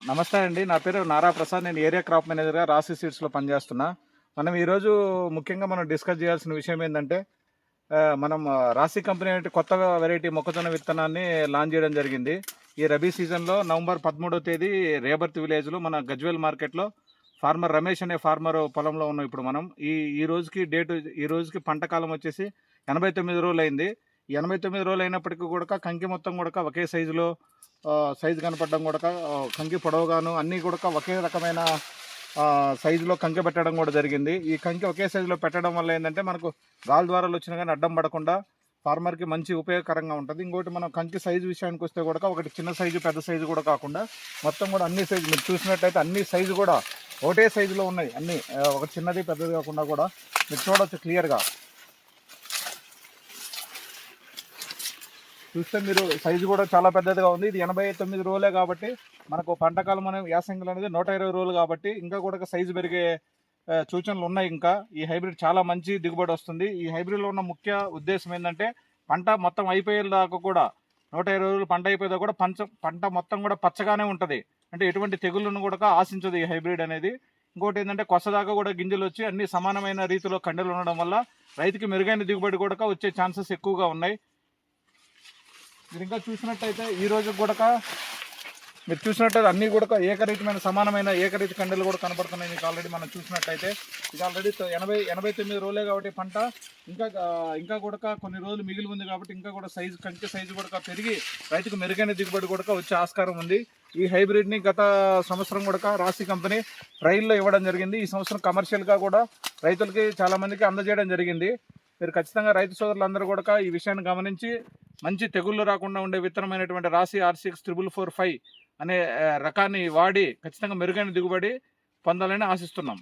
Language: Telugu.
నమస్తే అండి. నా పేరు నారా ప్రసాద్. నేను ఏరియా క్రాప్ మేనేజర్‌గా రాశి సీడ్స్‌లో పనిచేస్తున్నా. మనం ఈరోజు ముఖ్యంగా డిస్కస్ చేయాల్సిన విషయం ఏందంటే మనం రాశి కంపెనీ అంటే కొత్త వెరైటీ మొక్కజొన్న విత్తనాన్ని లాంచ్ చేయడం జరిగింది. ఈ రబీ సీజన్‌లో నవంబర్ 13వ తేదీ రేబర్త్ విలేజ్‌లో మన గజ్వేల్ మార్కెట్‌లో ఫార్మర్ రమేష్ అనే ఫార్మర్ పొలంలో ఉన్నాం ఇప్పుడు మనం. ఈ ఈ రోజుకి ఈ రోజుకి పంట కాలం వచ్చేసి 89 రోజులైంది. ఈ 89 రోజులు అయినప్పటికీ కూడా కంకి మొత్తం కూడా ఒకే సైజులో సైజు కనపడడం కూడా కంకి పొడవుగాను అన్నీ కూడా ఒకే రకమైన సైజులో కంకి పెట్టడం కూడా జరిగింది. ఈ కంకి ఒకే సైజులో పెట్టడం వల్ల ఏంటంటే మనకు గాలి ద్వారాలు వచ్చినా కానీ అడ్డం పడకుండా ఫార్మర్కి మంచి ఉపయోగకరంగా ఉంటుంది. ఇంకోటి మనం కంకి సైజు విషయానికి వస్తే కూడా ఒకటి చిన్న సైజు పెద్ద సైజు కూడా కాకుండా మొత్తం కూడా అన్ని సైజు మీరు చూసినట్టయితే అన్ని సైజు కూడా ఒకటే సైజులో ఉన్నాయి. అన్నీ ఒక చిన్నది పెద్దది కాకుండా కూడా మీరు చూడవచ్చు క్లియర్గా. చూస్తే మీరు సైజు కూడా చాలా పెద్దదిగా ఉంది. ఇది 89 రోజులే కాబట్టి మనకు పంటకాలం అనే యాసంగిలు అనేది 120 రోజులు కాబట్టి ఇంకా కూడా సైజు పెరిగే సూచనలు ఉన్నాయి. ఇంకా ఈ హైబ్రిడ్ చాలా మంచి దిగుబడి వస్తుంది. ఈ హైబ్రిడ్లో ఉన్న ముఖ్య ఉద్దేశం ఏంటంటే పంట మొత్తం అయిపోయేదాకా కూడా 120 రోజులు పంట అయిపోయేదా కూడా పంట మొత్తం కూడా పచ్చగానే ఉంటుంది. అంటే ఎటువంటి తెగుళ్ళను కూడా ఆశించదు ఈ హైబ్రిడ్ అనేది. ఇంకోటి ఏంటంటే కొసదాకా కూడా గింజలు వచ్చి అన్ని సమానమైన రీతిలో కండెలు ఉండడం వల్ల రైతుకి మెరుగైన దిగుబడి కూడా వచ్చే ఛాన్సెస్ ఎక్కువగా ఉన్నాయి. మీరు ఇంకా చూసినట్టయితే ఈ రోజు కూడా మీరు చూసినట్టయితే అన్నీ కూడా ఏకరీతమైన సమానమైన ఏకరీతి కండలు కూడా కనపడుతున్నాయి. మీకు ఆల్రెడీ మనం చూసినట్టయితే ఇది ఆల్రెడీ 89 రోజులే కాబట్టి పంట ఇంకా కూడా కొన్ని రోజులు మిగిలి ఉంది కాబట్టి ఇంకా కూడా కంకి సైజు కూడా పెరిగి రైతుకు మెరుగైన దిగుబడి కూడా వచ్చే ఆస్కారం ఉంది. ఈ హైబ్రిడ్ని గత సంవత్సరం కూడా రాశి కంపెనీ ట్రయల్లో ఇవ్వడం జరిగింది. ఈ సంవత్సరం కమర్షియల్గా కూడా రైతులకి చాలామందికి అందజేయడం జరిగింది. మీరు ఖచ్చితంగా రైతు సోదరులందరూ కూడా ఈ విషయాన్ని గమనించి మంచి తెగుళ్ళు రాకుండా ఉండే విత్తనమైనటువంటి రాశి R6 445 అనే రకాన్ని వాడి ఖచ్చితంగా మెరుగైన దిగుబడి పొందాలని ఆశిస్తున్నాం.